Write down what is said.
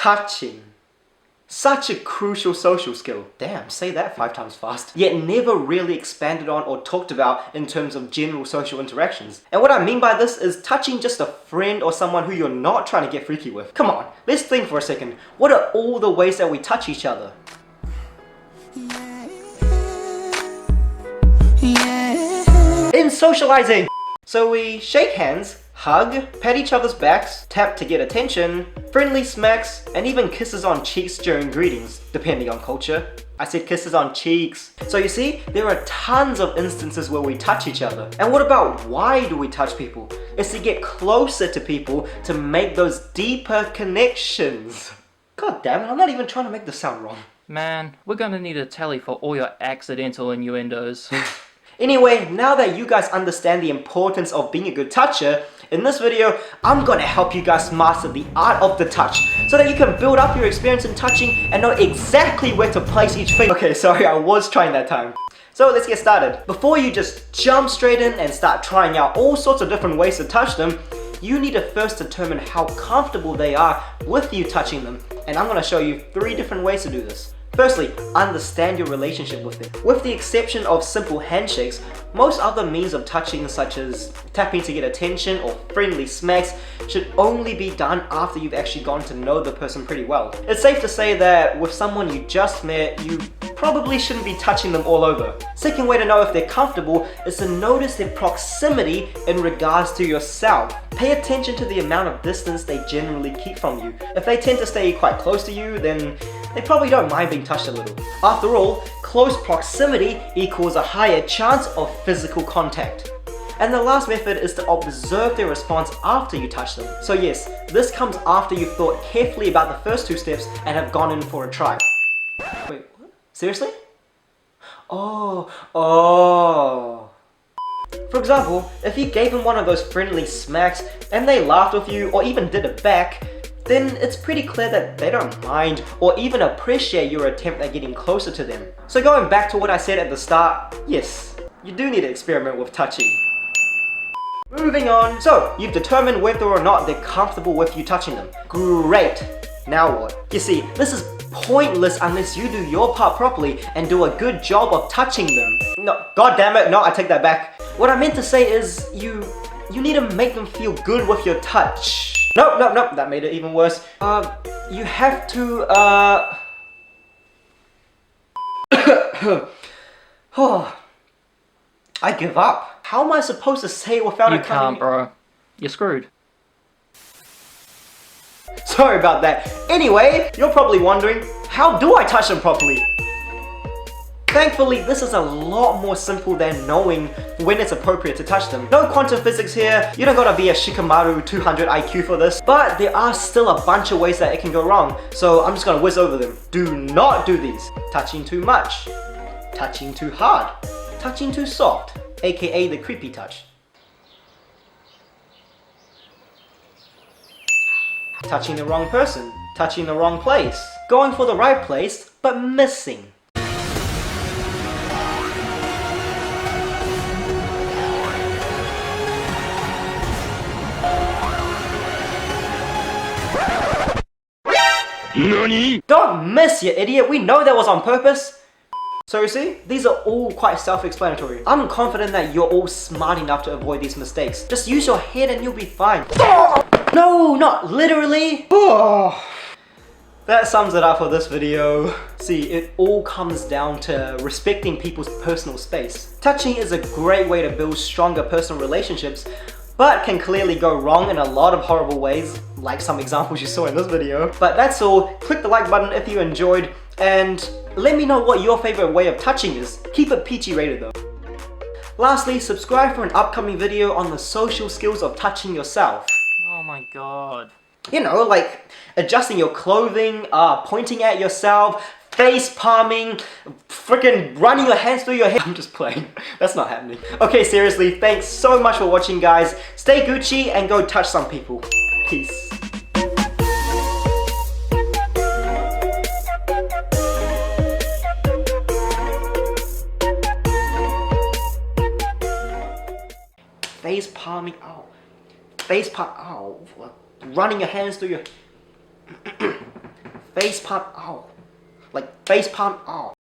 Touching. Such a crucial social skill. Damn, say that 5 times fast. Yet never really expanded on or talked about in terms of general social interactions. And what I mean by this is touching just a friend or someone who you're not trying to get freaky with. Come on, let's think for a second. What are all the ways that we touch each other? In socializing! So we shake hands, hug, pat each other's backs, tap to get attention, friendly smacks, and even kisses on cheeks during greetings, depending on culture. I said kisses on cheeks. So you see, there are tons of instances where we touch each other. And what about why do we touch people? It's to get closer to people, to make those deeper connections. God damn it, I'm not even trying to make this sound wrong. Man, we're gonna need a tally for all your accidental innuendos. Anyway, now that you guys understand the importance of being a good toucher, in this video, I'm gonna help you guys master the art of the touch so that you can build up your experience in touching and know exactly where to place each finger. Okay, sorry, I was trying that time. So let's get started. Before you just jump straight in and start trying out all sorts of different ways to touch them, you need to first determine how comfortable they are with you touching them. And I'm gonna show you 3 different ways to do this. Firstly, understand your relationship with them. With the exception of simple handshakes, most other means of touching such as tapping to get attention or friendly smacks should only be done after you've actually gotten to know the person pretty well. It's safe to say that with someone you just met, you probably shouldn't be touching them all over. Second way to know if they're comfortable is to notice their proximity in regards to yourself. Pay attention to the amount of distance they generally keep from you. If they tend to stay quite close to you, then they probably don't mind being touched a little. After all, close proximity equals a higher chance of physical contact. And the last method is to observe their response after you touch them. So yes, this comes after you've thought carefully about the first 2 steps and have gone in for a try. Wait, what? Seriously? Oh. For example, if you gave them one of those friendly smacks and they laughed with you or even did it back, then it's pretty clear that they don't mind or even appreciate your attempt at getting closer to them. So going back to what I said at the start, yes, you do need to experiment with touching. Moving on, so you've determined whether or not they're comfortable with you touching them. Great! Now what? You see, this is pointless unless you do your part properly and do a good job of touching them. No, god damn it, no, I take that back. What I meant to say is you need to make them feel good with your touch. Nope, that made it even worse. You have to, Oh, I give up. How am I supposed to say it without You can't, bro. You're screwed. Sorry about that. Anyway, you're probably wondering, how do I touch them properly? Thankfully, this is a lot more simple than knowing when it's appropriate to touch them. No quantum physics here, you don't gotta be a Shikamaru 200 IQ for this, but there are still a bunch of ways that it can go wrong, so I'm just gonna whiz over them. Do not do these. Touching too much, touching too hard, touching too soft, aka the creepy touch. Touching the wrong person, touching the wrong place, going for the right place, but missing. NANI?! Don't miss, you idiot! We know that was on purpose! So you see, these are all quite self-explanatory. I'm confident that you're all smart enough to avoid these mistakes. Just use your head and you'll be fine. No, not literally! That sums it up for this video. See, it all comes down to respecting people's personal space. Touching is a great way to build stronger personal relationships, but can clearly go wrong in a lot of horrible ways, like some examples you saw in this video. But that's all. Click the like button if you enjoyed, and let me know what your favorite way of touching is. Keep it PG rated though. Lastly, subscribe for an upcoming video on the social skills of touching yourself. Oh my god. You know, like adjusting your clothing, pointing at yourself, face palming, freaking running your hands through your hair. I'm just playing. That's not happening. Okay, seriously, thanks so much for watching, guys. Stay Gucci and go touch some people. Peace. Face palming, ow. Face palm, ow. Running your hands through your... face palm, ow. Like face palm, ow.